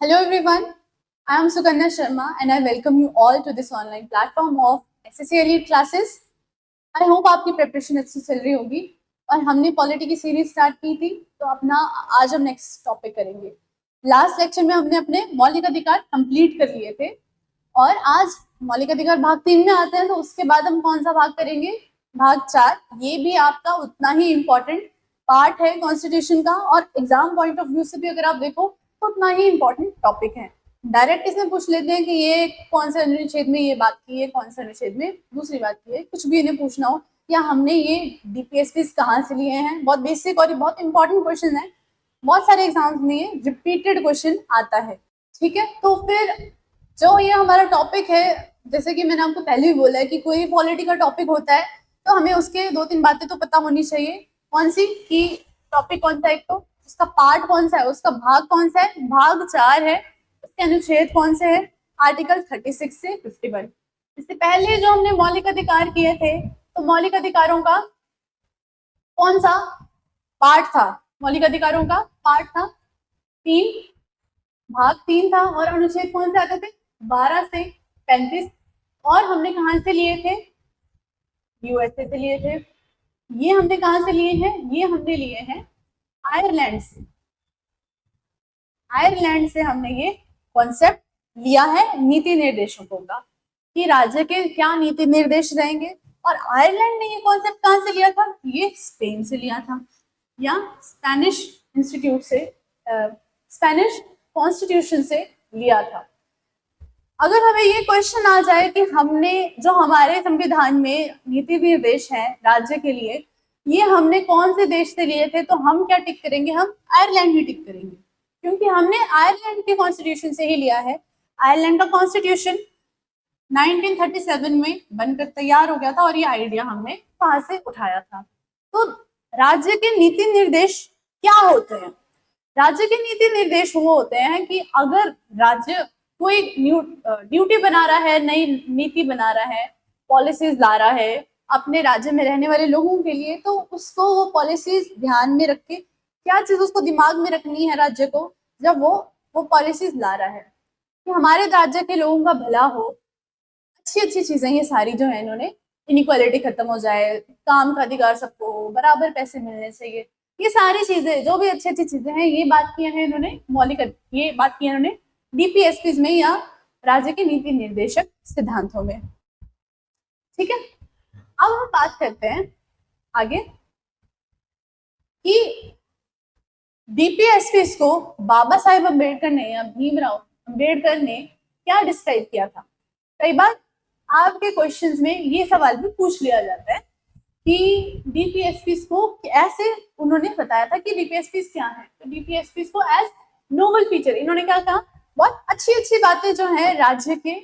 Hello everyone, I am Sukanya Sharma and I welcome you all to this online platform of SSC Elite classes. I hope आपकी preparation अच्छी चल रही होगी और हमने polity की सीरीज स्टार्ट की थी तो अपना आज हम नेक्स्ट टॉपिक करेंगे। लास्ट लेक्चर में हमने अपने मौलिक अधिकार कंप्लीट कर लिए थे और आज मौलिक अधिकार भाग 3 में आते हैं तो उसके बाद हम कौन सा भाग करेंगे, भाग 4। ये भी आपका उतना ही इम्पोर्टेंट पार्ट है कॉन्स्टिट्यूशन का और एग्जाम पॉइंट ऑफ व्यू से भी अगर आप देखो तो उतना ही इम्पोर्टेंट टॉपिक है। डायरेक्ट इसमें पूछ लेते हैं कि ये कौन से अनुच्छेद में ये बात की है, कौन से अनुच्छेद में दूसरी बात की है, कुछ भी इन्हें पूछना हो या हमने ये डीपीएसपी कहाँ से लिए हैं, बहुत बेसिक और बहुत इंपॉर्टेंट क्वेश्चन है। बहुत सारे एग्जाम्स में ये रिपीटेड क्वेश्चन आता है। ठीक है, तो फिर जो ये हमारा टॉपिक है, जैसे कि मैंने आपको पहले ही बोला है कि कोई पॉलिटी का टॉपिक होता है तो हमें उसके 2-3 बातें तो पता होनी चाहिए। कौन सी कि टॉपिक कौन सा, एक तो उसका पार्ट कौन सा है, उसका भाग कौन सा है, भाग 4 है, उसके अनुच्छेद कौन से है, आर्टिकल 36 से 51। इससे पहले जो हमने मौलिक अधिकार किए थे तो मौलिक अधिकारों का कौन सा पार्ट था, मौलिक अधिकारों का पार्ट था 3, भाग 3 था और अनुच्छेद कौन से आते थे 12 से 35 और हमने कहां से लिए थे, यूएसए से लिए थे। ये हमने कहां से लिए हैं, ये हमने लिए हैं आयरलैंड से। आयरलैंड से हमने ये कॉन्सेप्ट लिया है नीति निर्देशकों का कि राज्य के क्या नीति निर्देश रहेंगे। और आयरलैंड ने ये कॉन्सेप्ट कहां से लिया था, ये स्पेन से लिया था या स्पेनिश इंस्टीट्यूट से, स्पेनिश कॉन्स्टिट्यूशन से लिया था। अगर हमें ये क्वेश्चन आ जाए कि हमने जो हमारे संविधान में नीति निर्देश है राज्य के लिए, ये हमने कौन से देश से लिए थे, तो हम क्या टिक करेंगे, हम आयरलैंड ही टिक करेंगे क्योंकि हमने आयरलैंड के कॉन्स्टिट्यूशन से ही लिया है। आयरलैंड का कॉन्स्टिट्यूशन 1937 में बनकर तैयार हो गया था और ये आइडिया हमने वहां से उठाया था। तो राज्य के नीति निर्देश क्या होते हैं, राज्य के नीति निर्देश वो होते हैं कि अगर राज्य कोई ड्यूटी बना रहा है, नई नीति बना रहा है, पॉलिसीज ला रहा है अपने राज्य में रहने वाले लोगों के लिए, तो उसको वो पॉलिसीज ध्यान में रख के क्या चीज उसको दिमाग में रखनी है राज्य को जब वो पॉलिसीज ला रहा है कि हमारे राज्य के लोगों का भला हो, अच्छी अच्छी चीजें ये सारी जो है इन्होंने, इनइक्वालिटी खत्म हो जाए, काम का अधिकार सबको हो, बराबर पैसे मिलने चाहिए, ये सारी चीजें जो भी अच्छी अच्छी चीजें हैं ये बात की है इन्होंने मौलिक, ये बात की है इन्होंने डीपीएसपी में या राज्य के नीति निर्देशक सिद्धांतों में। ठीक है, अब हम बात करते हैं आगे कि डीपीएसपी को बाबा साहेब अम्बेडकर ने या भीमराव अम्बेडकर ने क्या डिस्क्राइब किया था। कई बार आपके क्वेश्चंस में ये सवाल भी पूछ लिया जाता है कि डीपीएसपी को ऐसे उन्होंने बताया था कि डीपीएसपी क्या है, तो डीपीएसपी को एज नोबल फीचर इन्होंने क्या कहा, बहुत अच्छी अच्छी बातें जो है राज्य के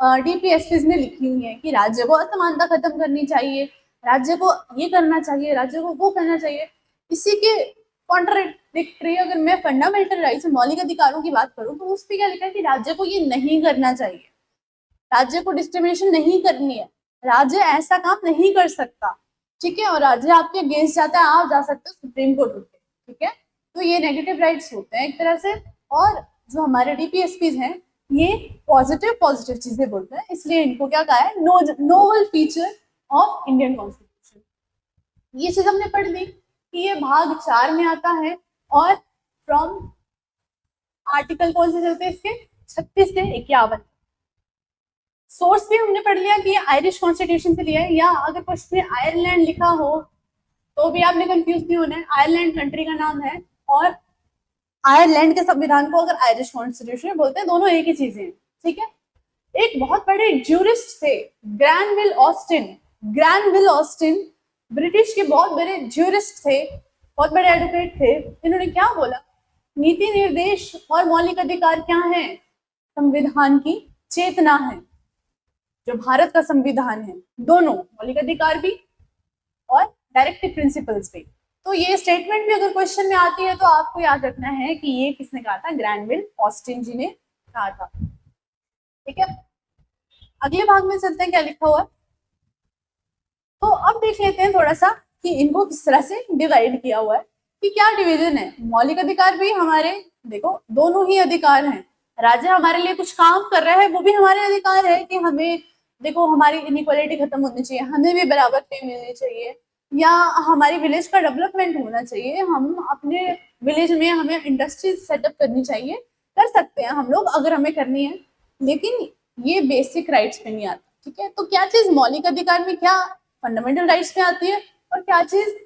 डीपीएसपी में लिखी हुई है कि राज्य को असमानता खत्म करनी चाहिए, राज्य को ये करना चाहिए, राज्य को वो करना चाहिए। इसी के कॉन्ट्राडिक्टरी अगर मैं फंडामेंटल राइट्स मौलिक अधिकारों की बात करूं तो उस पर क्या लिखा है कि राज्य को ये नहीं करना चाहिए, राज्य को डिस्क्रिमिनेशन नहीं करनी है, राज्य ऐसा काम नहीं कर सकता। ठीक है, और राज्य आपके अगेंस्ट जाता है, आप जा सकते हो सुप्रीम कोर्ट होते। ठीक है, तो ये नेगेटिव राइट्स होते हैं एक तरह से, और जो हमारे डीपीएसपी हैं ये पॉजिटिव चीजें बोलते हैं, इसलिए इनको क्या कहा है, noble feature of Indian constitution. ये चीज हमने पढ़ ली कि ये भाग 4 में आता है और फ्रॉम आर्टिकल कौन से चलते हैं इसके 36 से 51। सोर्स भी हमने पढ़ लिया कि आयरिश कॉन्स्टिट्यूशन से लिया है, या अगर क्वेश्चन में आयरलैंड लिखा हो तो भी आपने कंफ्यूज नहीं होना है, आयरलैंड कंट्री का नाम है और आयरलैंड के संविधान को अगर आयरिश कॉन्स्टिट्यूशन बोलते हैं, दोनों एक ही चीजें हैं। ठीक है, एक बहुत बड़े ज्यूरिस्ट थे ग्रैनविल ऑस्टिन, ब्रिटिश के बहुत बड़े ज्यूरिस्ट थे, बहुत बड़े एडवोकेट थे। इन्होंने क्या बोला, नीति निर्देश और मौलिक अधिकार क्या है, संविधान की चेतना है, जो भारत का संविधान है, दोनों मौलिक अधिकार भी और डायरेक्टिव प्रिंसिपल्स भी। तो ये स्टेटमेंट भी अगर क्वेश्चन में आती है तो आपको याद रखना है कि ये किसने कहा था, ग्रैनविल ऑस्टिन जी ने कहा था। ठीक है, अगले भाग में चलते हैं क्या लिखा हुआ है। तो अब देख लेते हैं थोड़ा सा कि इनको किस तरह से डिवाइड किया हुआ है कि क्या डिवीजन है। मौलिक अधिकार भी हमारे देखो दोनों ही अधिकार हैं, राज्य हमारे लिए कुछ काम कर रहा है, वो भी हमारे अधिकार है कि हमें, देखो हमारी इनइक्वालिटी खत्म होनी चाहिए, हमें भी बराबर पे मिलनी चाहिए, या हमारी विलेज का डेवलपमेंट होना चाहिए, हम अपने विलेज में हमें इंडस्ट्रीज सेटअप करनी चाहिए, कर सकते हैं हम लोग अगर हमें करनी है, लेकिन ये बेसिक राइट्स पे नहीं आता। ठीक है, तो क्या चीज मौलिक अधिकार में, क्या फंडामेंटल राइट्स में आती है और क्या चीज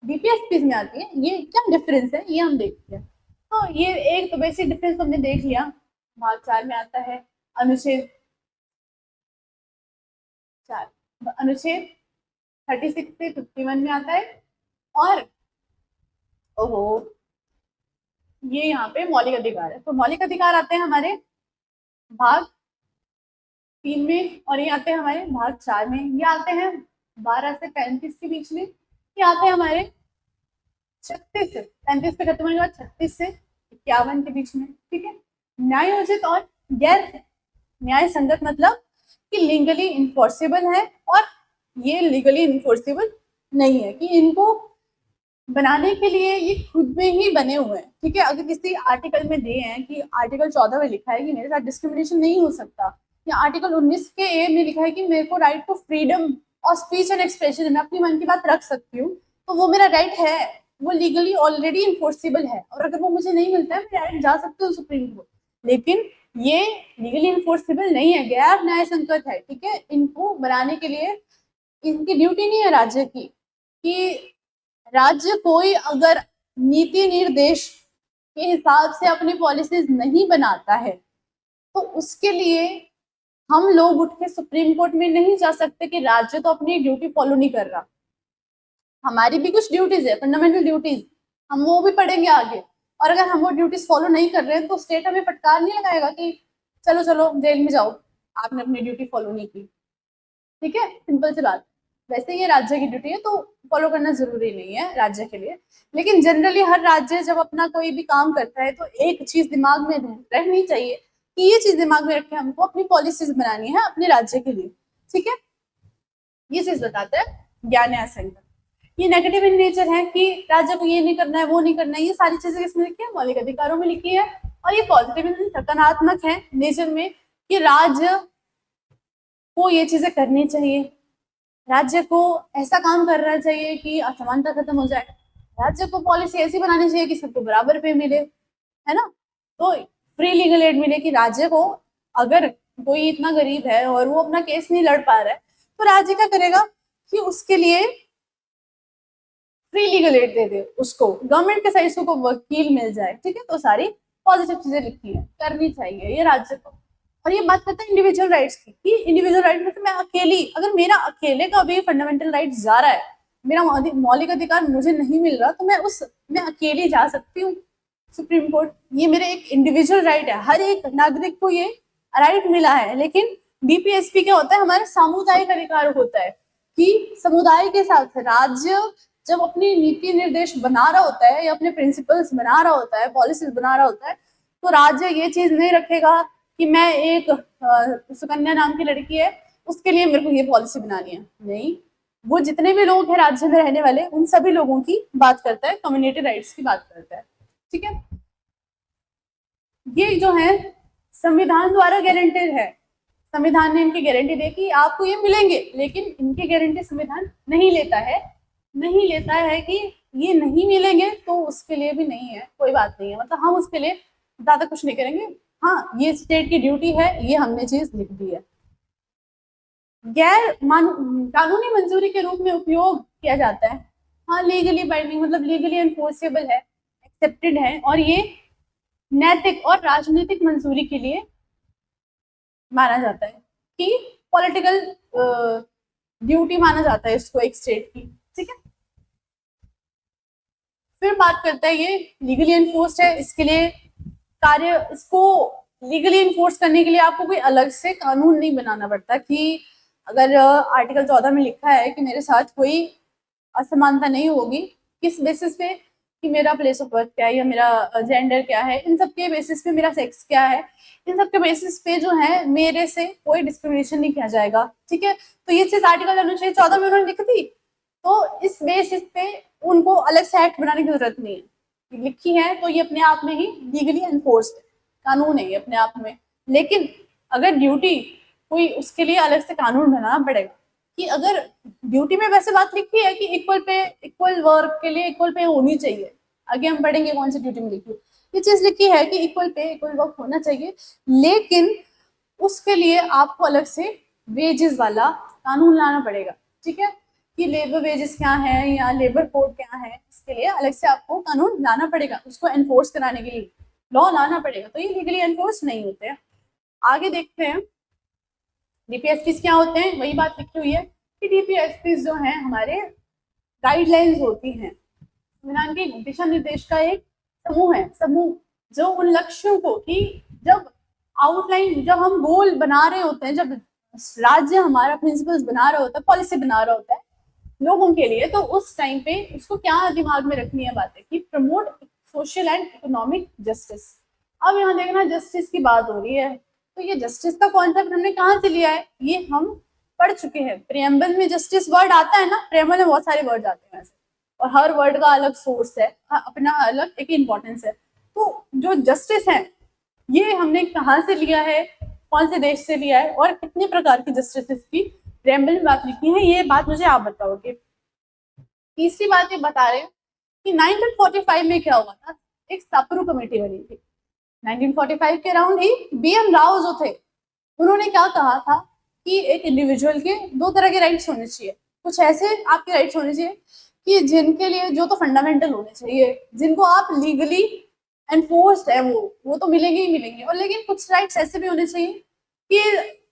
बीपीएसपी में आती है, ये क्या डिफरेंस है ये हम देखते हैं। तो ये एक तो बेसिक डिफरेंस हमने देख लिया। भाग 4 में आता है अनुच्छेद 4, अनुच्छेद 36 से 51 में आता है, और ओहो ये यहाँ पे मौलिक अधिकार है। तो मौलिक अधिकार आते हैं हमारे भाग 3 में, और ये आते हैं हमारे भाग 4 में। ये आते हैं 12 से 35 के बीच में, ये आते हैं हमारे 36 से 35 पे खत्म होने के बाद 36 से 51 के बीच में। ठीक है, न्यायोचित और गैर न्याय संगत मतलब कि लीगली इन्फोर्सेबल है, और ये लीगली इन्फोर्सेबल नहीं है, कि इनको बनाने के लिए ये खुद में ही बने हुए हैं। ठीक है, अगर किसी आर्टिकल में दिए हैं कि आर्टिकल 14 में लिखा है कि मेरे साथ डिस्क्रिमिनेशन नहीं हो सकता, या आर्टिकल 19 के ए में लिखा है कि मेरे को राइट टू फ्रीडम और स्पीच एंड एक्सप्रेशन, मैं अपनी मन की बात रख सकती हूँ, तो वो मेरा राइट है, वो लीगली ऑलरेडी इन्फोर्सेबल है, और अगर वो मुझे नहीं मिलता है मैं डायरेक्ट जा सकती हूँ सुप्रीम कोर्ट। लेकिन ये लीगली इन्फोर्सेबल नहीं है, गैर न्याय संगत है। ठीक है, इनको बनाने के लिए इनकी ड्यूटी नहीं है राज्य की, कि राज्य कोई अगर नीति निर्देश के हिसाब से अपनी पॉलिसीज नहीं बनाता है, तो उसके लिए हम लोग उठ के सुप्रीम कोर्ट में नहीं जा सकते कि राज्य तो अपनी ड्यूटी फॉलो नहीं कर रहा। हमारी भी कुछ ड्यूटीज है, फंडामेंटल ड्यूटीज, हम वो भी पढ़ेंगे आगे, और अगर हम वो ड्यूटीज फॉलो नहीं कर रहे हैं तो स्टेट हमें फटकार नहीं लगाएगा कि चलो चलो जेल में जाओ, आपने अपनी ड्यूटी फॉलो नहीं की। ठीक है, सिंपल सी बात। वैसे ये राज्य की ड्यूटी है तो फॉलो करना जरूरी नहीं है राज्य के लिए, लेकिन जनरली हर राज्य जब अपना कोई भी काम करता है तो एक चीज दिमाग में रहनी चाहिए कि ये चीज दिमाग में रख के हमको अपनी पॉलिसीज बनानी है अपने राज्य के लिए। ठीक है, ये चीज बताता है ज्ञान न्याय संगत। ये नेगेटिव इन नेचर है कि राज्य को ये नहीं करना है, वो नहीं करना है, ये सारी चीजें किसमें लिखी है, मौलिक अधिकारों में लिखी है। और ये पॉजिटिव सकारात्मक है नेचर में कि राज्य को ये चीजें करनी चाहिए, राज्य को ऐसा काम करना चाहिए कि असमानता खत्म हो जाए, राज्य को पॉलिसी ऐसी बनानी चाहिए कि सबको बराबर पे मिले, है ना। तो फ्री लीगल एड मिले, कि राज्य को अगर कोई इतना गरीब है और वो अपना केस नहीं लड़ पा रहा है, तो राज्य क्या करेगा कि उसके लिए फ्री लीगल एड दे दे, उसको गवर्नमेंट के साइड से को वकील मिल जाए। ठीक है, तो सारी पॉजिटिव चीजें लिखी है, करनी चाहिए ये राज्य को। और ये बात करता है इंडिविजुअल राइट्स की, कि इंडिविजुअल राइट मतलब मैं अकेली, अगर मेरा अकेले का भी फंडामेंटल राइट जा रहा है, मेरा मौलिक अधिकार मुझे नहीं मिल रहा, तो मैं अकेली जा सकती हूँ सुप्रीम कोर्ट। ये मेरे एक इंडिविजुअल राइट है, हर एक नागरिक को ये राइट मिला है। लेकिन बीपीएसपी क्या होता है, हमारे सामुदायिक अधिकार होता है, कि समुदाय के साथ राज्य जब अपनी नीति निर्देश बना रहा होता है, या अपने प्रिंसिपल्स बना रहा होता है, पॉलिसीज बना रहा होता है, तो राज्य ये चीज नहीं रखेगा कि मैं एक सुकन्या नाम की लड़की है, उसके लिए मेरे को ये पॉलिसी बनानी है। नहीं, वो जितने भी लोग हैं राज्य में रहने वाले, उन सभी लोगों की बात करता है, कम्युनिटी राइट्स की बात करता है। ठीक है, ये जो है संविधान द्वारा गारंटेड है, संविधान ने इनकी गारंटी दी कि आपको ये मिलेंगे, लेकिन इनकी गारंटी संविधान नहीं लेता है, नहीं लेता है कि ये नहीं मिलेंगे तो उसके लिए भी नहीं है, कोई बात नहीं है, मतलब हम उसके लिए ज्यादा कुछ नहीं करेंगे। हाँ, ये स्टेट की ड्यूटी है, ये हमने चीज लिख दी है। कानूनी मंजूरी के रूप में उपयोग किया जाता है। हाँ, लीगली बाइंडिंग मतलब लीगली एनफोर्सेबल है, एक्सेप्टेड है, और ये नैतिक और राजनीतिक मंजूरी के लिए माना जाता है, कि पॉलिटिकल ड्यूटी माना जाता है इसको एक स्टेट की। ठीक है, फिर बात करता है ये लीगली एनफोर्स्ड है, इसके लिए कार्य, इसको लीगली इन्फोर्स करने के लिए आपको कोई अलग से कानून नहीं बनाना पड़ता, कि अगर आर्टिकल 14 में लिखा है कि मेरे साथ कोई असमानता नहीं होगी, किस बेसिस पे, कि मेरा प्लेस ऑफ बर्थ क्या है, या मेरा जेंडर क्या है, इन सब के बेसिस पे, मेरा सेक्स क्या है, इन सब के बेसिस पे जो है मेरे से कोई डिस्क्रिमिनेशन नहीं किया जाएगा। ठीक है, तो ये चीज आर्टिकल अनुच्छेद 14 में उन्होंने लिखी थी, तो इस बेसिस पे उनको अलग से एक्ट बनाने की जरूरत नहीं है, लिखी है तो ये अपने आप में ही लीगली एनफोर्स्ड है। कानून है ये अपने आप में। लेकिन अगर ड्यूटी, कोई उसके लिए अलग से कानून बनाना पड़ेगा कि अगर ड्यूटी में वैसे बात लिखी है कि इक्वल पे इक्वल वर्क के लिए इक्वल पे होनी चाहिए, आगे हम पढ़ेंगे कौन सी ड्यूटी में लिखी है, ये चीज लिखी है कि इक्वल पे इक्वल वर्क होना चाहिए, लेकिन उसके लिए आपको अलग से वेजेस वाला कानून लाना पड़ेगा। ठीक है, कि लेबर वेजेस क्या है या लेबर कोड क्या है, इसके लिए अलग से आपको कानून लाना पड़ेगा, उसको एनफोर्स कराने के लिए लॉ लाना पड़ेगा। तो ये लीगली एनफोर्स नहीं होते हैं। आगे देखते हैं डीपीएसपीज क्या होते हैं। वही बात लिखी हुई है कि डीपीएसपीज जो है हमारे गाइडलाइंस होती हैं, संविधान के दिशा निर्देश का एक समूह है, समूह जो उन लक्ष्यों को, कि जब आउटलाइन, जब हम गोल बना रहे होते हैं, जब राज्य हमारा प्रिंसिपल्स बना रहा होता है, पॉलिसी बना रहा होता है लोगों के लिए, तो उस टाइम पे उसको क्या दिमाग में रखनी है बातें कि promote social and economic justice. अब यहाँ देखना जस्टिस की बात हो रही है, तो ये जस्टिस का कॉन्सेप्ट हमने कहाँ से लिया है, ये हम पढ़ चुके हैं। प्रियम्बल में जस्टिस वर्ड आता है ना, प्रियम्बल में बहुत सारे वर्ड आते हैं वैसे, और हर वर्ड का अलग सोर्स है, अपना अलग एक इम्पोर्टेंस है। तो जो जस्टिस है ये हमने कहाँ से लिया है, कौन से देश से लिया है, और कितने प्रकार की जस्टिस की प्रियम्बल में बात लिखी है, ये बात मुझे आप बताओगे। तीसरी बात ये बता रहे हैं कि 1945 में क्या हुआ था, एक सापरू कमेटी बनी थी। 1945 के अराउंड ही बीएम राव जो थे, उन्होंने क्या कहा था कि एक इंडिविजुअल के दो तरह के राइट्स होने चाहिए। कुछ ऐसे आपके राइट्स होने चाहिए कि जिनके लिए, जो तो फंडामेंटल होने चाहिए, जिनको आप लीगली एनफोर्स्ड है, वो तो मिलेंगे ही मिलेंगे, और लेकिन कुछ राइट्स ऐसे भी होने चाहिए कि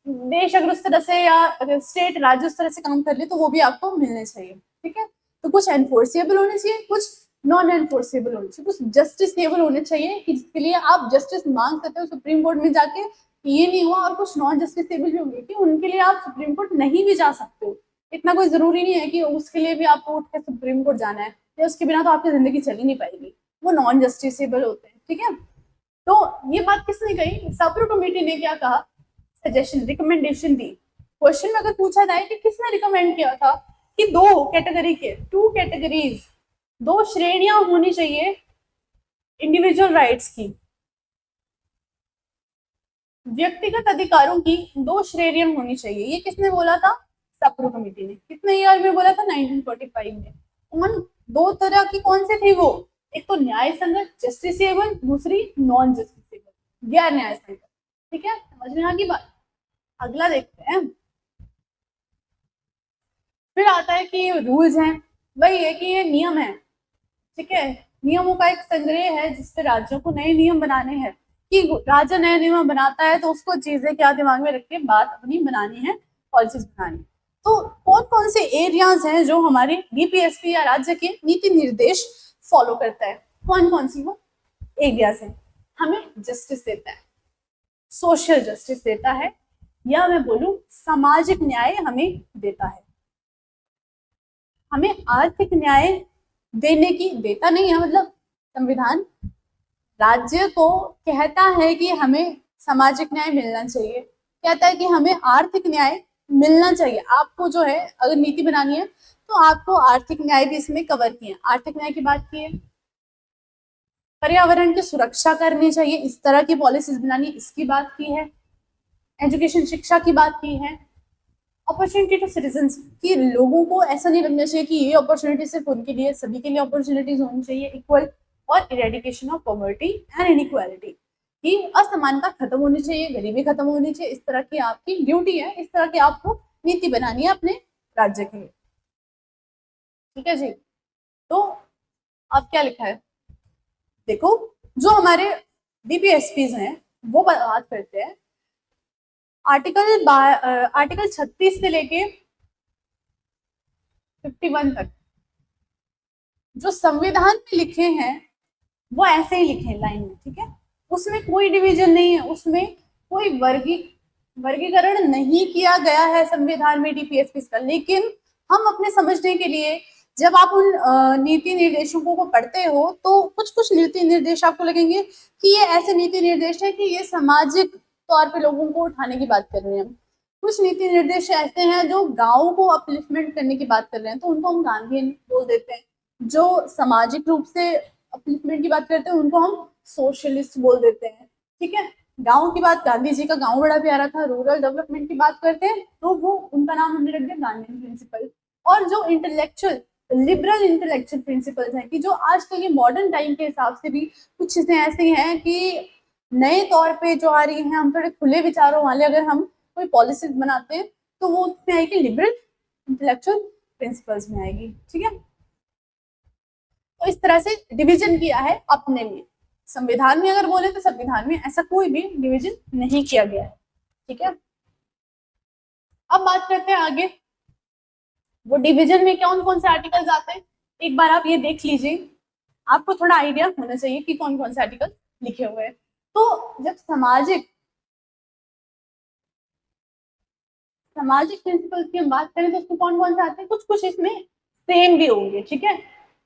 देश अगर उस तरह से या स्टेट राज्य उस तरह से काम कर ले तो वो भी आपको मिलने चाहिए। ठीक है, तो कुछ एनफोर्सेबल होने चाहिए, कुछ नॉन एनफोर्सेबल होने चाहिए, कुछ जस्टिसेबल होने चाहिए कि जिसके लिए आप जस्टिस मांग सकते हो सुप्रीम कोर्ट में जाके, ये नहीं हुआ, और कुछ नॉन जस्टिसेबल भी होंगे कि उनके लिए आप सुप्रीम कोर्ट नहीं भी जा सकते हो। इतना कोई जरूरी नहीं है कि उसके लिए भी आपको उठ के सुप्रीम कोर्ट जाना है, या उसके बिना तो आपकी जिंदगी चल ही नहीं पाएगी, वो नॉन जस्टिसेबल होते हैं। ठीक है, तो ये बात किसने कही, सापरू कमेटी ने क्या कहा, सजेशन, रिकमेंडेशन दी। क्वेश्चन में अगर पूछा जाए कि किसने रिकमेंड किया था कि दो कैटेगरी के, टू कैटेगरीज, दो श्रेणियां होनी चाहिए इंडिविजुअल राइट्स की, व्यक्तिगत अधिकारों की दो श्रेणियां होनी चाहिए, ये किसने बोला था, सापरू कमेटी ने। कितने ईयर में बोला था, 1945 में। उन दो तरह की कौन से थी वो, एक तो न्याय संगत जस्टिसेबल, दूसरी नॉन जस्टिसेबल गैर न्याय संगत। ठीक है, समझ में आ गई बात। अगला देखते हैं, फिर आता है कि रूल्स हैं, वही है कि ये नियम है। ठीक है, नियमों का एक संग्रह है जिसपे राज्यों को नए नियम बनाने हैं, कि राज्य नए नियम बनाता है तो उसको चीजें क्या दिमाग में रख के बात अपनी बनानी है, पॉलिसीज बनानी। तो कौन कौन से एरियाज हैं जो हमारे डीपीएसपी या राज्य के नीति निर्देश फॉलो करता है, कौन कौन सी वो एरियाज हैं। हमें जस्टिस देता है, सोशल जस्टिस देता है, या मैं बोलूं सामाजिक न्याय हमें देता है। हमें आर्थिक न्याय देने की, देता नहीं है मतलब, संविधान राज्य को कहता है कि हमें सामाजिक न्याय मिलना चाहिए, कहता है कि हमें आर्थिक न्याय मिलना चाहिए। आपको जो है अगर नीति बनानी है तो आपको आर्थिक न्याय भी इसमें कवर किए, आर्थिक न्याय की बात की है, पर्यावरण की सुरक्षा करनी चाहिए, इस तरह की पॉलिसीज बनानी, इसकी बात की है, एजुकेशन शिक्षा की बात की है, अपॉर्चुनिटी टू सिटीजन्स, कि लोगों को ऐसा नहीं लगना चाहिए कि ये अपॉर्चुनिटी सिर्फ उनके लिए, सभी के लिए अपॉर्चुनिटीज होनी चाहिए इक्वल, और eradication of poverty and inequality, कि असमानता खत्म होनी चाहिए, गरीबी खत्म होनी चाहिए। इस तरह की आपकी ड्यूटी है, इस तरह की आपको नीति बनानी है अपने राज्य के लिए। ठीक है जी, तो अब क्या लिखा है देखो, जो हमारे डीपीएसपीज हैं वो बात करते हैं आर्टिकल 36 से लेके 51 तक जो संविधान में लिखे हैं वो ऐसे ही लिखे लाइन में। ठीक है, उसमें कोई डिवीजन नहीं है, उसमें कोई वर्गीकरण नहीं किया गया है संविधान में डीपीएसपी का। लेकिन हम अपने समझने के लिए जब आप उन नीति निर्देशों को पढ़ते हो तो कुछ कुछ नीति निर्देश आपको लगेंगे कि ये ऐसे नीति निर्देश है कि ये सामाजिक तौर पे लोगों को उठाने की बात कर रहे हैं। कुछ नीति निर्देश ऐसे हैं जो गाँव को अपलिफ्टमेंट करने की बात कर रहे हैं, तो उनको हम गांधी बोल देते हैं। जो सामाजिक रूप से अपलिफ्टमेंट की बात करते हैं उनको हम सोशलिस्ट बोल देते हैं। ठीक है। गांव की बात, गांधी जी का गांव बड़ा प्यारा था, रूरल डेवलपमेंट की बात करते हैं तो वो उनका नाम हमने रख दिया गांधी प्रिंसिपल। और जो इंटेलेक्चुअल, लिबरल इंटेलेक्चुअल प्रिंसिपल्स हैं कि जो आजकल के मॉडर्न टाइम के हिसाब से भी कुछ चीजें ऐसी हैं कि नए तौर पे जो आ रही हैं, हम थोड़े खुले विचारों वाले अगर हम कोई पॉलिसीज बनाते हैं तो वो उसमें आएगी लिबरल इंटेलेक्चुअल प्रिंसिपल्स में आएगी। ठीक है, तो इस तरह से डिवीजन किया है अपने लिए। संविधान में अगर बोले तो संविधान में ऐसा कोई भी डिवीजन नहीं किया गया है। ठीक है, अब बात करते हैं आगे, वो डिवीजन में कौन कौन से आर्टिकल्स आते हैं। एक बार आप ये देख लीजिए, आपको थोड़ा आइडिया होना चाहिए कि कौन कौन से आर्टिकल लिखे हुए हैं। तो जब सामाजिक प्रिंसिपल्स की हम बात करें तो उसमें कौन कौन से आते हैं, कुछ कुछ इसमें सेम भी होंगे। ठीक है,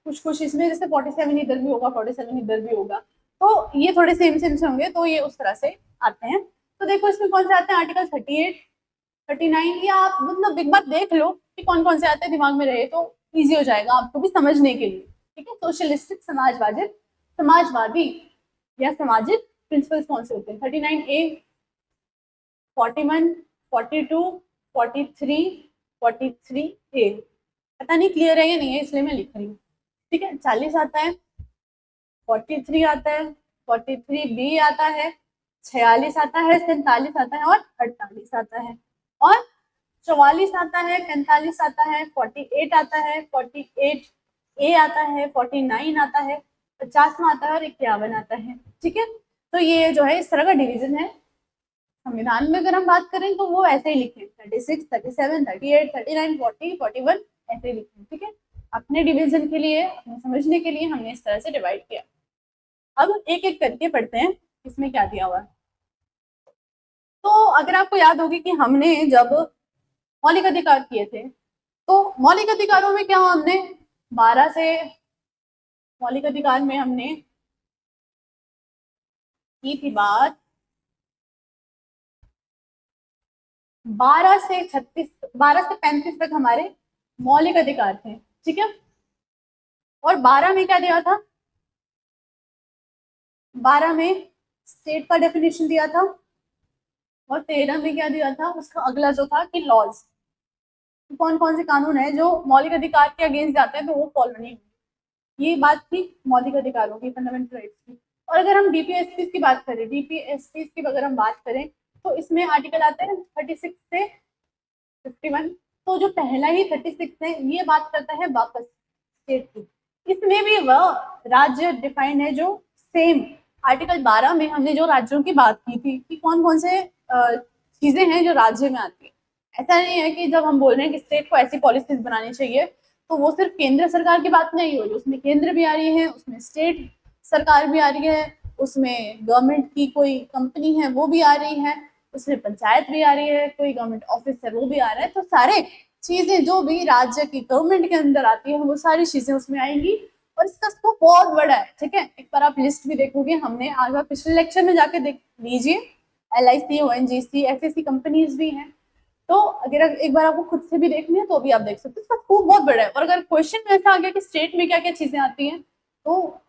कुछ कुछ इसमें जैसे 47 इधर भी होगा, 47 इधर भी होगा, तो ये थोड़े सेम सेम से होंगे, तो ये उस तरह से आते हैं। तो देखो इसमें कौन से आते हैं, आर्टिकल 38, 39, या आप मतलब एक बार देख लो कि कौन कौन से आते हैं, दिमाग में रहे तो इजी हो जाएगा आपको भी समझने के लिए। ठीक है, सोशलिस्टिक समाजवादी या सामाजिक प्रिंसिपल्स कौन से होते हैं, 39A, 41, 42, 43, 43A। पता नहीं क्लियर है या नहीं है, इसलिए मैं लिख रही हूँ। ठीक है, 40 आता है, 43 आता है, 43B आता है, 46 आता है, 47 आता है और 48 आता है, और 44 आता है, 45 आता है, 48 आता है, 48A आता है, 49 आता है, 50वां आता है और 51 आता है। ठीक है, तो ये जो है इस तरह का डिवीजन है। संविधान में अगर हम बात करें तो वो ऐसे ही लिखे, 36, 37, 38, 39, 40, 41 ऐसे ही लिखे। ठीक है, अपने डिवीजन के लिए, अपने समझने के लिए हमने इस तरह से डिवाइड किया। अब एक एक करके पढ़ते हैं इसमें क्या दिया हुआ है। तो अगर आपको याद होगी कि हमने जब मौलिक अधिकार किए थे, तो मौलिक अधिकारों में क्या हमने 12 से, मौलिक अधिकार में हमने की थी बात 12 से 36, 12 से 35 तक हमारे मौलिक अधिकार थे। ठीक है, और 12 में क्या दिया था, 12 में स्टेट का डेफिनेशन दिया था, और 13 में क्या दिया था, उसका अगला जो था कि लॉज, कौन कौन से कानून है जो मौलिक अधिकार के अगेंस्ट जाते हैं तो वो फॉलो नहीं होंगे। ये बात थी मौलिक अधिकारों की, फंडामेंटल राइट्स की। और अगर हम डीपीएसपी की बात करें, डीपीएसपी की अगर हम बात करें तो इसमें आर्टिकल आते हैं 36 से 51। तो जो पहला ही 36 है ये बात करता है वापस स्टेट की, इसमें भी वह राज्य डिफाइन है जो सेम आर्टिकल 12 में हमने जो राज्यों की बात की थी कि कौन कौन से चीजें हैं जो राज्य में आती है। ऐसा नहीं है कि जब हम बोल रहे हैं कि स्टेट को ऐसी पॉलिसीज बनानी चाहिए तो वो सिर्फ केंद्र सरकार की बात नहीं हो रही, उसमें केंद्र भी आ रही है, उसमें स्टेट सरकार भी आ रही है, उसमें गवर्नमेंट की कोई कंपनी है वो भी आ रही है, उसमें पंचायत भी आ रही है, कोई गवर्नमेंट ऑफिस है वो भी आ रहा है। तो सारे चीजें जो भी राज्य की गवर्नमेंट के अंदर आती है वो सारी चीजें उसमें आएंगी, और इसका स्कोप बहुत बड़ा है। ठीक है, एक बार आप लिस्ट भी देखोगे, हमने आज बार पिछले लेक्चर में जाके देख लीजिए, LIC, ONGC, ऐसी कंपनीज भी हैं। तो अगर एक बार आपको खुद से भी देखनी है तो भी आप देख सकते हो, इसका स्कोप बहुत बड़ा है। और अगर क्वेश्चन में ऐसा आ गया कि स्टेट में क्या क्या चीजें आती हैं, तो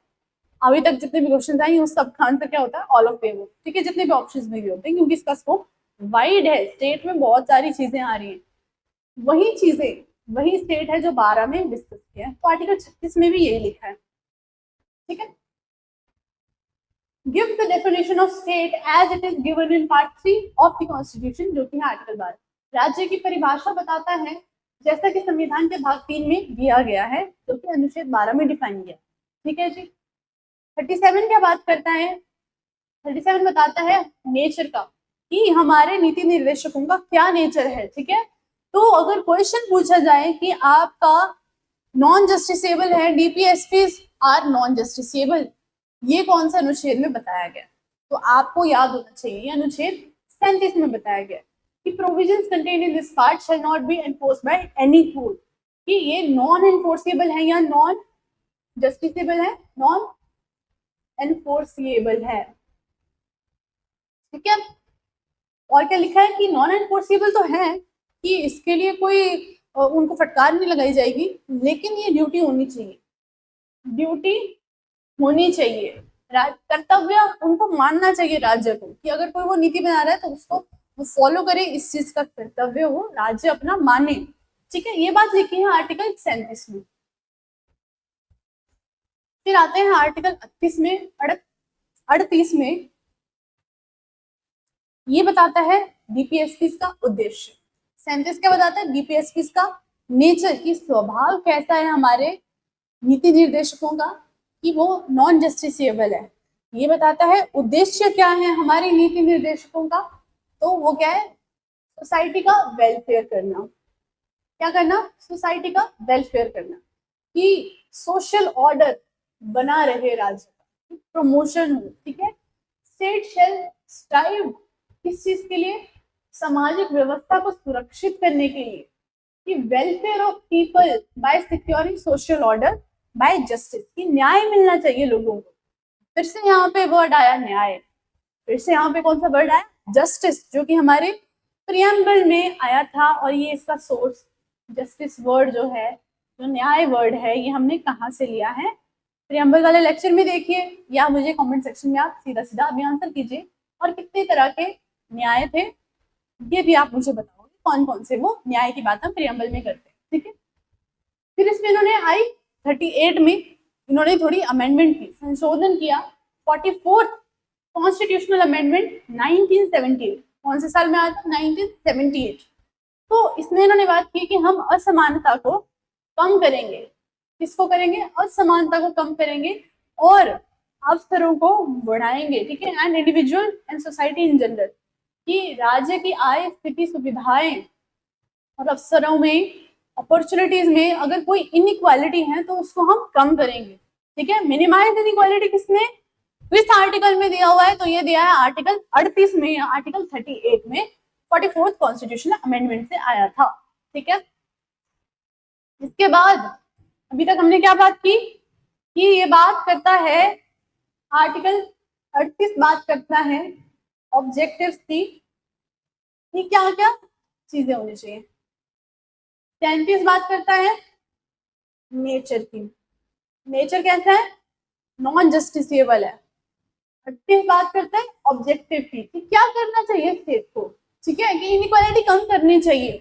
अभी तक जितने भी क्वेश्चन आए उस सब का आंसर क्या होता है, ऑल ऑफ द अबव। ठीक है, जितने भी ऑप्शंस में भी होते हैं, क्योंकि इसका स्कोप वाइड है, स्टेट में बहुत सारी चीजें आ रही हैं, वही चीजें वही स्टेट है जो 12 में डिस्कस किया है। तो आर्टिकल 36 में भी यही लिखा है। ठीक है, give the definition of state as it is given in part 3 of the constitution, जो कि है आर्टिकल 12। राज्य की परिभाषा बताता है जैसा कि संविधान के भाग 3 में दिया गया है, जो कि अनुच्छेद 12 में डिफाइन किया। ठीक है जी, 37 क्या बात करता है, 37 बताता है नेचर का, कि हमारे नीति निर्देशकों का क्या नेचर है। ठीक है, तो अगर क्वेश्चन पूछा जाए कि आपका नॉन जस्टिसेबल है, डीपीएसपी आर नॉन जस्टिसेबल, ये कौन सा अनुच्छेद में बताया गया, तो आपको याद होना चाहिए अनुच्छेद 37 में बताया गया कि provisions contained in this part shall not be enforced by any court, कि ये नॉन एनफोर्सेबल है या नॉन जस्टिसेबल है, नॉन एनफोर्सेबल है। ठीक है, और क्या लिखा है कि नॉन एनफोर्सेबल तो है कि इसके लिए कोई उनको फटकार नहीं लगाई जाएगी, लेकिन ये ड्यूटी होनी चाहिए, ड्यूटी होनी चाहिए। कर्तव्य उनको मानना चाहिए राज्य को, कि अगर कोई वो नीति बना रहा है तो उसको वो फॉलो करे, इस चीज का कर्तव्य हो, राज्य अपना माने। ठीक है, ये बात लिखी है आर्टिकल 37 में। फिर आते हैं आर्टिकल 38 में, 38 में ये बताता है बीपीएसपी का उद्देश्य। 37 क्या बताता है? बीपीएसपी का नेचर, की स्वभाव कैसा है हमारे नीति निर्देशकों का, कि वो नॉन जस्टिसिएबल है। ये बताता है उद्देश्य क्या है हमारे नीति निर्देशकों का, तो वो क्या है? सोसाइटी का वेलफेयर करना। क्या करना? सोसाइटी का वेलफेयर करना, कि सोशल ऑर्डर बना रहे राज्य का, प्रमोशन हो। ठीक है, स्टेट शेल स्ट्राइव किस चीज के लिए? सामाजिक व्यवस्था को सुरक्षित करने के लिए, कि welfare of people by securing social order by justice, कि न्याय मिलना चाहिए लोगों को। फिर से यहाँ पे वर्ड आया न्याय, फिर से यहाँ पे कौन सा वर्ड आया? जस्टिस, जो कि हमारे प्रियम्बल में आया था। और ये इसका सोर्स, जस्टिस वर्ड जो है, जो न्याय वर्ड है, ये हमने कहाँ से लिया है? प्रियम्बल वाले लेक्चर में देखिए, या मुझे कमेंट सेक्शन में आप सीधा सीधा अभी आंसर कीजिए। और कितने तरह के न्याय थे ये भी आप मुझे बताओगे, कौन कौन से वो न्याय की बात हम प्रियम्बल में करते हैं। ठीक है, फिर इसमें इन्होंने 38 में इन्होंने थोड़ी अमेंडमेंट की, संशोधन किया। 44th कॉन्स्टिट्यूशनल अमेंडमेंट 1978, कौन से साल में आया था? 1978। तो इसमें इन्होंने बात की कि हम असमानता को कम करेंगे। किसको करेंगे? असमानता को कम करेंगे और अवसरों को बढ़ाएंगे। ठीक है, and individual and society in general, कि राज्य की आय, स्थिति, सुविधाएं और अवसरों में, अपॉर्चुनिटीज में अगर कोई इनइक्वालिटी है तो उसको हम कम करेंगे। ठीक है, मिनिमाइज इनइक्वालिटी किसमें? किस आर्टिकल में दिया हुआ है? तो ये दिया है आर्टिकल 38 में या आर्टिकल 38 में, 44th कॉन्स्टिट्यूशनल अमेंडमेंट से आया था। ठीक है, इसके बाद अभी तक हमने क्या बात की, कि ये बात करता है, आर्टिकल 38 बात करता है ऑब्जेक्टिव्स की, क्या क्या चीजें होनी चाहिए। 37 बात करता है नेचर की, नेचर कैसा है? नॉन जस्टिसिएबल है। 38 बात करता है ऑब्जेक्टिव की, कि क्या करना चाहिए स्टेट को। ठीक है, कि इनइक्वालिटी कम करनी चाहिए।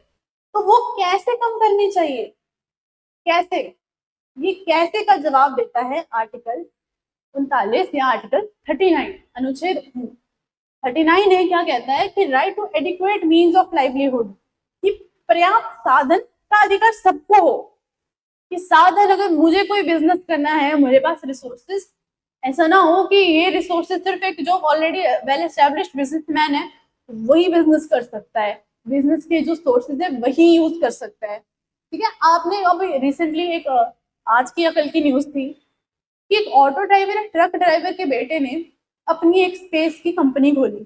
तो वो कैसे कम करनी चाहिए? कैसे? ये कैसे का जवाब देता है आर्टिकल 39 या आर्टिकल 39, अनुच्छेद 39 है। क्या कहता है? कि right to adequate means of livelihood, कि पर्याप्त साधन का अधिकार सबको हो। कि साधन, अगर मुझे कोई बिजनेस करना है, मेरे पास रिसोर्सेज, ऐसा ना हो कि ये रिसोर्सेज सिर्फ एक जो ऑलरेडी वेल एस्टेब्लिश्ड बिजनेसमैन है वही बिजनेस कर सकता है, बिजनेस के जो सोर्सेज है वही यूज कर सकता है। ठीक है, आपने अभी रिसेंटली एक आज की या कल की न्यूज थी कि एक ऑटो ड्राइवर, एक ट्रक ड्राइवर के बेटे ने अपनी एक स्पेस की कंपनी खोली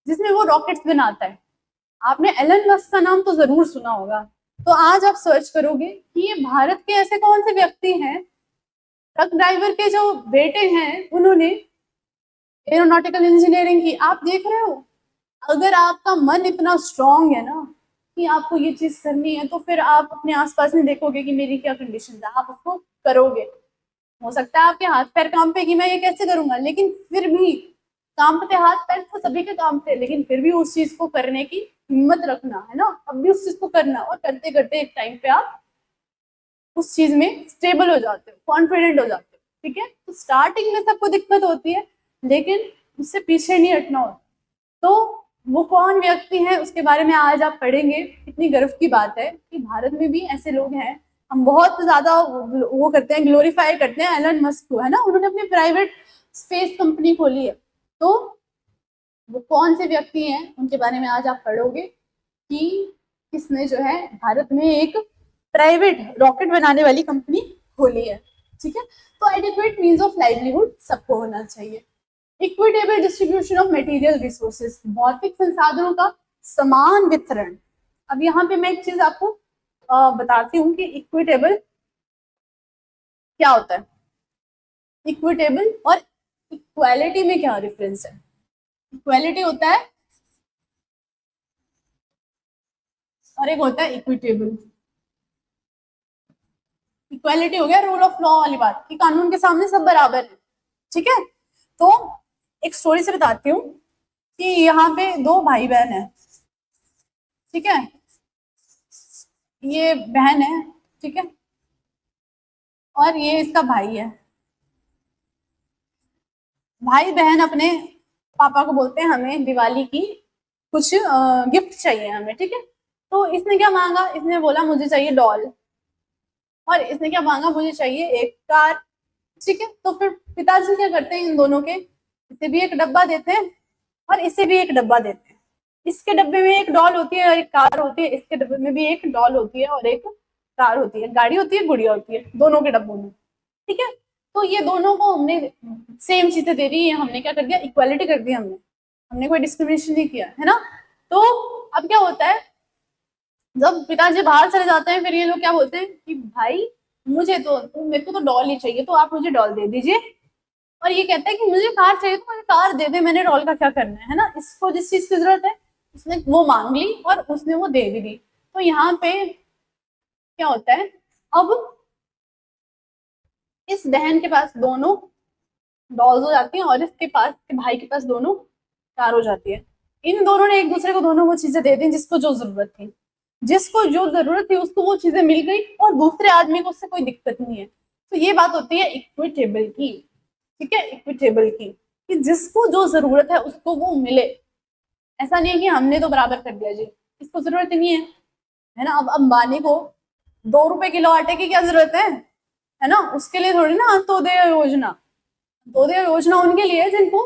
जिसमें वो रॉकेट्स बनाता है। आपने एलन मस्क का नाम तो जरूर सुना होगा। तो आज आप सर्च करोगे कि ये भारत के ऐसे कौन से व्यक्ति हैं, ट्रक ड्राइवर के जो बेटे हैं, उन्होंने एरोनॉटिकल इंजीनियरिंग की। आप देख रहे हो, अगर आपका मन इतना स्ट्रांग है ना कि आपको ये चीज करनी है, तो फिर आप अपने आसपास नहीं देखोगे कि मेरी क्या कंडीशन है, आप उसको करोगे। हो सकता है आपके हाथ पैर कांपे कि मैं ये कैसे करूंगा, लेकिन फिर भी कांपते हाथ पैर तो सभी के कांपते, लेकिन फिर भी उस चीज को करने की हिम्मत रखना है ना, अब भी उस चीज को करना, और करते करते एक टाइम पे आप उस चीज में स्टेबल हो जाते हो, कॉन्फिडेंट हो जाते हो। ठीक है, तो स्टार्टिंग में सबको दिक्कत होती है, लेकिन उससे पीछे नहीं हटना होता। तो वो कौन व्यक्ति है उसके बारे में आज आप पढ़ेंगे। कितनी गर्व की बात है कि भारत में भी ऐसे लोग हैं। हम बहुत ज्यादा वो करते हैं, ग्लोरीफाई करते हैं एलन मस्क को, है ना, उन्होंने अपनी प्राइवेट स्पेस कंपनी खोली है। तो वो कौन से व्यक्ति हैं उनके बारे में आज आप पढ़ोगे कि किसने जो है भारत में एक प्राइवेट रॉकेट बनाने वाली कंपनी खोली है। ठीक है, तो एडिक्वेट मीन्स ऑफ लाइवलीहुड सबको होना चाहिए। Equitable distribution of material resources, भौतिक संसाधनों का समान वितरण। अब यहाँ पे मैं एक चीज आपको बताती हूँ कि इक्विटेबल क्या होता है, इक्विटेबल और इक्वालिटी में क्या डिफरेंस है। इक्वालिटी होता है और एक होता है इक्विटेबल। इक्वालिटी हो गया रूल ऑफ लॉ वाली बात, कि कानून के सामने सब बराबर है। ठीक है, तो स्टोरी से बताती हूँ कि यहाँ पे दो भाई बहन है, ठीक है, ये बहन है, ठीक है, और ये इसका भाई है। भाई बहन अपने पापा को बोलते हैं हमें दिवाली की कुछ गिफ्ट चाहिए हमें, ठीक है। तो इसने क्या मांगा, इसने बोला मुझे चाहिए डॉल, और इसने क्या मांगा, मुझे चाहिए एक कार, ठीक है। तो फिर पिताजी क्या करते हैं, इन दोनों के, इसे भी एक डब्बा देते हैं और इसे भी एक डब्बा देते हैं। इसके डब्बे में एक डॉल होती है और एक कार होती है, इसके डब्बे में भी एक डॉल होती है और एक कार होती है, गाड़ी होती है, गुड़िया होती है, दोनों के डब्बों में, ठीक है। तो ये दोनों को हमने सेम चीजें दे दी है, हमने क्या कर दिया, इक्वालिटी कर दी हमने, हमने कोई डिस्क्रिमिनेशन नहीं किया, है ना। तो अब क्या होता है, जब पिताजी बाहर चले जाते हैं, फिर ये लोग क्या बोलते हैं कि भाई मुझे तो, मेरे को तो डॉल ही चाहिए, तो आप मुझे डॉल दे दीजिए। और ये कहता है कि मुझे कार चाहिए, तो मुझे कार दे दे, मैंने डॉल का क्या करना है ना। इसको जिस चीज की जरूरत है उसने वो मांग ली और उसने वो दे भी दी। तो यहाँ पे क्या होता है, अब इस बहन के पास दोनों डॉल्स हो जाती हैं और इसके पास, के भाई के पास दोनों कार हो जाती है। इन दोनों ने एक दूसरे को दोनों वो चीजें दे दी जिसको जो जरूरत थी, जिसको जो जरूरत थी उसको वो चीजें मिल गई और दूसरे आदमी को उससे कोई दिक्कत नहीं है। तो ये बात होती है इक्विटेबल की, ठीक है, इक्विटेबल की, कि जिसको जो जरूरत है उसको वो मिले। ऐसा नहीं है कि हमने तो बराबर कर दिया जी, इसको जरूरत ही नहीं है ना। अब अंबानी को 2 रुपए किलो आटे की क्या जरूरत है ना, उसके लिए थोड़ी ना अंत्योदय योजना, अंत्योदय योजना उनके लिए जिनको,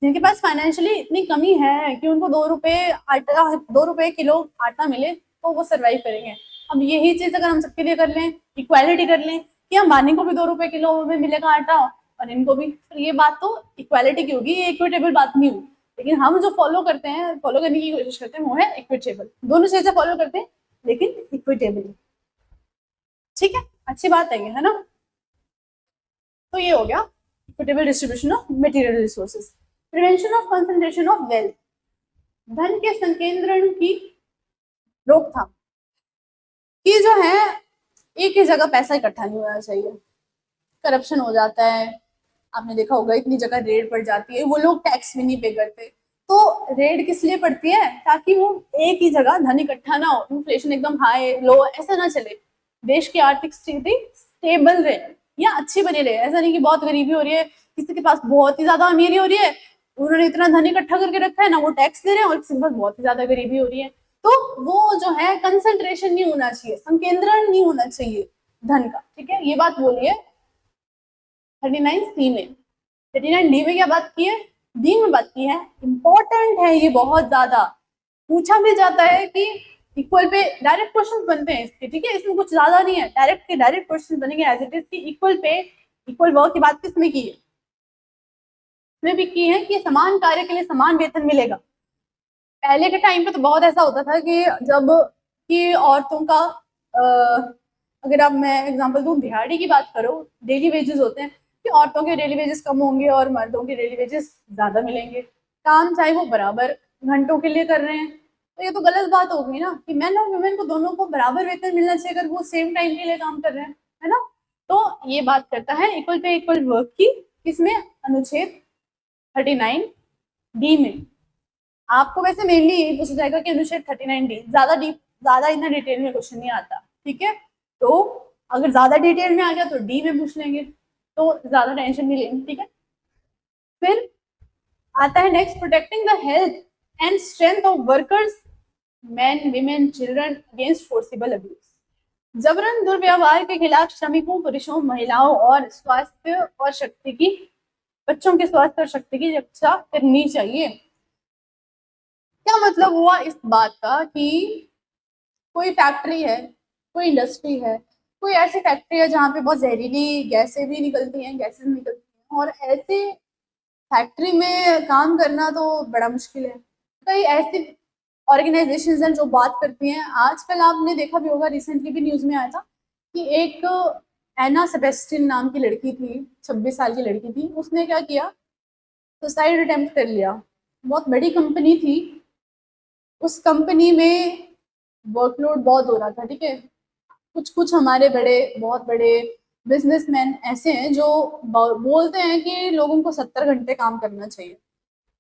जिनके पास फाइनेंशियली इतनी कमी है कि उनको 2 रुपए आटा, 2 रुपए किलो आटा मिले तो वो सर्वाइव करेंगे। अब यही चीज अगर हम सबके लिए कर लें, इक्वालिटी कर लें कि अंबानी को भी 2 रुपए किलो में मिलेगा आटा और इनको भी, फिर ये बात तो इक्वालिटी की होगी, ये इक्विटेबल बात नहीं होगी। लेकिन हम जो फॉलो करते हैं, फॉलो करने की कोशिश करते हैं, वो है इक्विटेबल। दोनों चीजें फॉलो करते हैं लेकिन इक्विटेबल, ठीक है, अच्छी बात है ना। तो ये हो गया equitable distribution of material resources. Prevention of concentration of wealth, धन के संकेंद्रण की रोकथाम, कि जो है एक ही जगह पैसा इकट्ठा नहीं होना चाहिए, करप्शन हो जाता है। आपने देखा होगा इतनी जगह रेड पड़ जाती है, वो लोग टैक्स भी नहीं पे करते। तो रेड किस लिए पड़ती है, ताकि वो एक ही जगह धन इकट्ठा ना हो, इन्फ्लेशन एकदम हाई लो ऐसा ना चले, देश की आर्थिक स्थिति स्टेबल रहे या अच्छी बनी रहे। ऐसा नहीं कि बहुत गरीबी हो रही है, किसी के पास बहुत ही ज्यादा अमीरी हो रही है, उन्होंने इतना धन इकट्ठा करके रखा है ना, वो टैक्स दे रहे हैं, और किसी के पास बहुत ही ज्यादा गरीबी हो रही है। तो वो जो है कंसंट्रेशन नहीं होना चाहिए, संकेंद्रण नहीं होना चाहिए धन का, ठीक है। ये बात बोलिए 39C में। 39D में क्या बात की है, डी में बात की है, इंपॉर्टेंट है ये बहुत ज्यादा, पूछा भी जाता है कि इक्वल पे डायरेक्ट क्वेश्चन बनते हैं इसके, ठीक है, इसमें कुछ ज्यादा नहीं है, डायरेक्ट के डायरेक्ट क्वेश्चन बनेंगे एज इट इज की इक्वल पे इक्वल वर्क की बात किसमें की है, इसमें भी की है कि समान कार्य के लिए समान वेतन मिलेगा। पहले के टाइम पे तो बहुत ऐसा होता था कि जब कि औरतों का अगर अब मैं एग्जांपल दूं, दिहाड़ी की बात करो, डेली वेजेस होते हैं कि औरतों के डेली वेजेस कम होंगे और मर्दों के डेली वेजेस ज्यादा मिलेंगे, काम चाहे वो बराबर घंटों के लिए कर रहे हैं। तो ये तो गलत बात हो गई ना कि मैन और वुमेन को दोनों को बराबर वेतन मिलना चाहिए अगर वो सेम टाइम के लिए काम कर रहे हैं, है ना। तो ये बात करता है इक्वल पे इक्वल वर्क की, किसमें, अनुच्छेद 39D में। आपको वैसे मेनली यही पूछा जाएगा कि अनुच्छेद 39D, ज्यादा इतना डिटेल में क्वेश्चन नहीं आता, ठीक है। तो अगर ज्यादा डिटेल में आ गया तो डी में पूछ लेंगे, तो ज्यादा टेंशन नहीं लेंगे, ठीक है। फिर आता है next, protecting the health and strength of workers, man women children against forcible abuse, जबरन दुर्व्यवहार के खिलाफ श्रमिकों, पुरुषों, महिलाओं और स्वास्थ्य और शक्ति की, बच्चों के स्वास्थ्य और शक्ति की रक्षा करनी चाहिए। क्या मतलब हुआ इस बात का कि कोई फैक्ट्री है, कोई इंडस्ट्री है, कोई ऐसी फैक्ट्री है जहाँ पे बहुत जहरीली गैसें भी निकलती हैं, गैसेस निकलती हैं, और ऐसे फैक्ट्री में काम करना तो बड़ा मुश्किल है। कई ऐसी ऑर्गेनाइजेशंस हैं जो बात करती हैं, आजकल आपने देखा भी होगा, रिसेंटली भी न्यूज में आया था कि एक एना सेबेस्टियन नाम की लड़की थी, 26 साल की लड़की थी, उसने क्या किया, सुसाइड अटेम्प्ट कर लिया। बहुत बड़ी कंपनी थी, उस कंपनी में वर्कलोड बहुत हो रहा था, ठीक है। कुछ कुछ हमारे बड़े, बहुत बड़े बिजनेसमैन ऐसे हैं जो बोलते हैं कि लोगों को 70 घंटे काम करना चाहिए।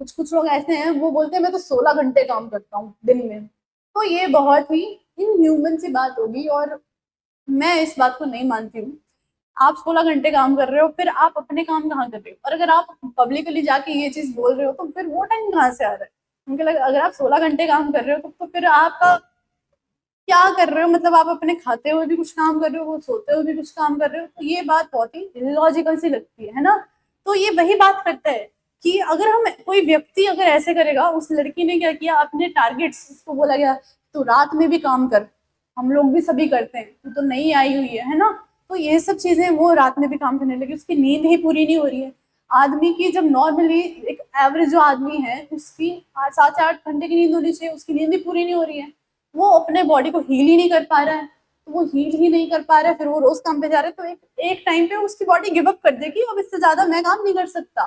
कुछ कुछ लोग ऐसे हैं वो बोलते हैं मैं तो 16 घंटे काम करता हूँ दिन में। तो ये बहुत ही इनह्यूमन सी बात होगी और मैं इस बात को नहीं मानती हूँ। आप 16 घंटे काम कर रहे हो, फिर आप अपने काम कहाँ कर रहे हो? और अगर आप पब्लिकली जाके ये चीज बोल रहे हो तो फिर वो टाइम कहाँ से आ रहा है? उनके लगे अगर आप 16 घंटे काम कर रहे हो तो फिर आपका क्या कर रहे हो? मतलब आप अपने खाते हुए भी कुछ काम कर रहे हो, वो सोते हुए भी कुछ काम कर रहे हो, तो ये बात बहुत ही इलॉजिकल सी लगती है ना? तो ये वही बात करता है कि अगर हम कोई व्यक्ति अगर ऐसे करेगा, उस लड़की ने क्या किया, अपने टारगेट्स, उसको बोला गया तो रात में भी काम कर, हम लोग भी सभी करते हैं, तू तो नई आई हुई है ना? तो ये सब चीजें वो रात में भी काम करने लगी, उसकी नींद ही पूरी नहीं हो रही है। आदमी की जब नॉर्मली एक एवरेज जो आदमी है उसकी 7 से 8 घंटे की नींद होनी चाहिए, उसकी नींद ही पूरी नहीं हो रही है। वो अपने बॉडी को हील ही नहीं कर पा रहा है, तो वो हील ही नहीं कर पा रहा है, फिर वो रोज काम पे जा रहा है, तो एक टाइम पे उसकी बॉडी गिव अप कर देगी, अब इससे ज्यादा मैं काम नहीं कर सकता।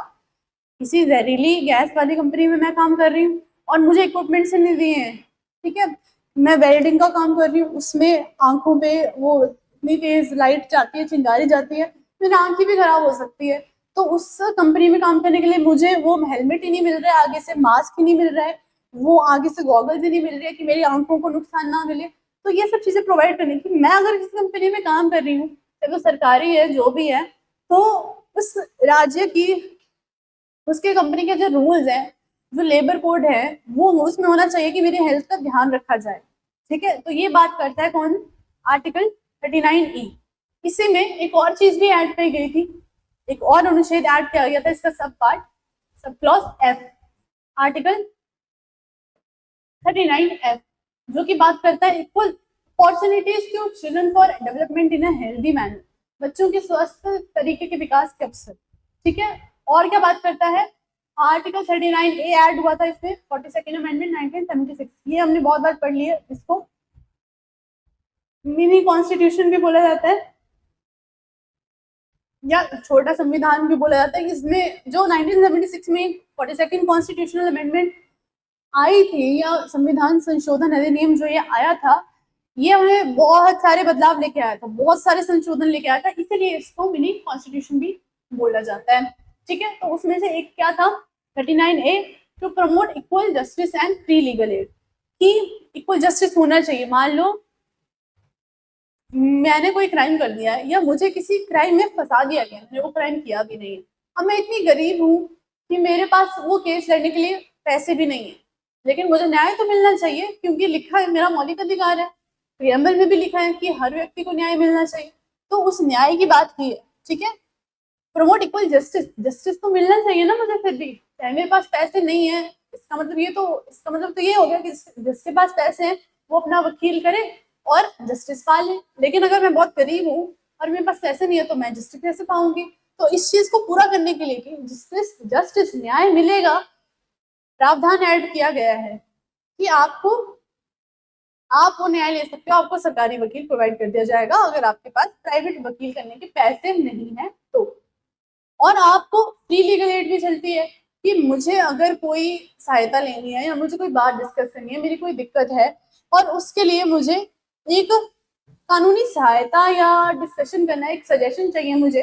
किसी जहरीली गैस वाली कंपनी में मैं काम कर रही हूँ और मुझे इक्विपमेंट्स नहीं दिए हैं, ठीक है? मैं वेल्डिंग का काम कर रही हूँ, उसमें आंखों पे वो इतनी तेज लाइट जाती है, चिंगारी जाती है, मेरी आंखें भी खराब हो सकती है। तो उस कंपनी में काम करने के लिए मुझे वो हेलमेट ही नहीं मिल रहा है, आगे से मास्क ही नहीं मिल रहा है, वो आगे से गॉगल्स ही नहीं मिल रहे हैं कि मेरी आंखों को नुकसान ना मिले। तो ये सब चीजें प्रोवाइड करने की, मैं अगर किसी कंपनी में काम कर रही हूँ, चाहे वो सरकारी है जो भी है, तो उस राज्य की, उसके कंपनी के जो रूल्स हैं, जो लेबर कोड है, वो उसमें होना चाहिए कि मेरी हेल्थ का ध्यान रखा जाए, ठीक है? तो ये बात करता है कौन? Article 39E। इसी में एक और चीज भी ऐड की गई थी, एक और अनुच्छेद ऐड किया गया था, इसका सब part, sub clause F, article 39F, जो कि बात करता है equal opportunities to children for development in a healthy manner, बच्चों के स्वस्थ तरीके के विकास के अवसर, ठीक है? और क्या बात करता है? आर्टिकल 39A ऐड हुआ था इसमें 42nd अमेंडमेंट 1976, ये हमने बहुत बार पढ़ लिया, इसको मिनी कॉन्स्टिट्यूशन भी बोला जाता है या छोटा संविधान भी बोला जाता है। इसमें जो 1976 में 42nd कॉन्स्टिट्यूशनल अमेंडमेंट आई थी या संविधान संशोधन अधिनियम जो ये आया था, ये हमें बहुत सारे बदलाव लेके आया था, बहुत सारे संशोधन लेके आया था, इसीलिए इसको मिनी कॉन्स्टिट्यूशन भी बोला जाता है, ठीक है? तो उसमें से एक क्या था? 39A, to promote equal justice and free legal aid, कि इक्वल जस्टिस होना चाहिए। मान लो मैंने कोई क्राइम कर दिया है या मुझे किसी क्राइम में फंसा दिया गया, मैंने वो क्राइम किया भी नहीं है, अब मैं इतनी गरीब हूँ कि मेरे पास वो केस लड़ने के लिए पैसे भी नहीं है, लेकिन मुझे न्याय तो मिलना चाहिए क्योंकि लिखा है, मेरा मौलिक अधिकार है, प्रियम्बल में भी लिखा है कि हर व्यक्ति को न्याय मिलना चाहिए। तो उस न्याय की बात की है, ठीक है? प्रमोट इक्वल जस्टिस, जस्टिस तो मिलना चाहिए ना मुझे, फिर भी चाहे मेरे पास पैसे नहीं है, इसका मतलब तो ये हो गया कि जिसके पास पैसे हैं वो अपना वकील करे और जस्टिस पा ले, लेकिन अगर मैं बहुत गरीब हूँ और मेरे पास पैसे नहीं है तो मैं जस्टिस कैसे पाऊंगी? तो इस चीज को पूरा करने के लिए कि जस्टिस जस्टिस न्याय मिलेगा, प्रावधान ऐड किया गया है कि आप वो न्याय ले सकते हो, आपको सरकारी वकील प्रोवाइड कर दिया जाएगा अगर आपके पास प्राइवेट वकील करने के पैसे नहीं है तो। और आपको फ्री लीगल एड भी चलती है कि मुझे अगर कोई सहायता लेनी है या मुझे कोई बात डिस्कस करनी है, मेरी कोई दिक्कत है और उसके लिए मुझे एक कानूनी सहायता या डिस्कशन करना है, एक सजेशन चाहिए मुझे,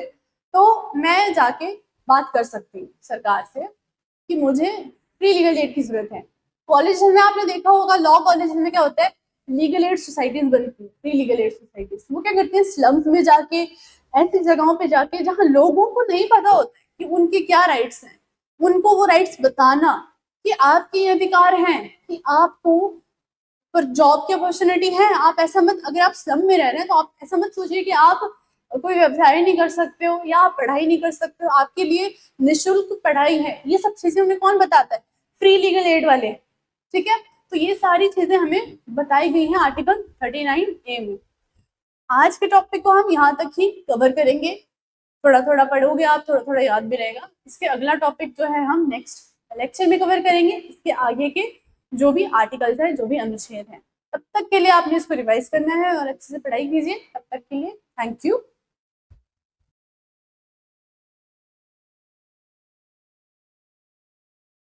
तो मैं जाके बात कर सकती हूँ सरकार से कि मुझे फ्री लीगल एड की जरूरत है। कॉलेज में आपने देखा होगा, लॉ कॉलेज में क्या होता है, लीगल एड सोसाइटीज बनती है, फ्री लीगल एड सोसाइटीज। वो क्या करते हैं, स्लम्स में जाके, ऐसी जगहों पे जाके जहाँ लोगों को नहीं पता होता कि उनके क्या राइट्स हैं, उनको वो राइट्स बताना कि आपके ये अधिकार हैं, कि आपको पर जॉब की अपॉर्चुनिटी है। आप ऐसा मत, अगर आप स्लम में रह रहे हैं तो आप ऐसा मत सोचिए कि आप कोई व्यवसाय नहीं कर सकते हो या आप पढ़ाई नहीं कर सकते हो, आपके लिए निःशुल्क पढ़ाई है। ये सब चीजें उन्हें कौन बताता है? फ्री लीगल एड वाले, ठीक है? तो ये सारी चीजें हमें बताई गई हैं आर्टिकल 39A में। आज के टॉपिक को हम यहाँ तक ही कवर करेंगे, थोड़ा थोड़ा पढ़ोगे आप, थोड़ा थोड़ा याद भी रहेगा। इसके अगला टॉपिक जो है हम नेक्स्ट लेक्चर में कवर करेंगे, इसके आगे के जो भी आर्टिकल्स हैं, जो भी अनुच्छेद हैं। तब तक के लिए आपने इसको रिवाइज करना है और अच्छे से पढ़ाई कीजिए। तब तक के लिए थैंक यू।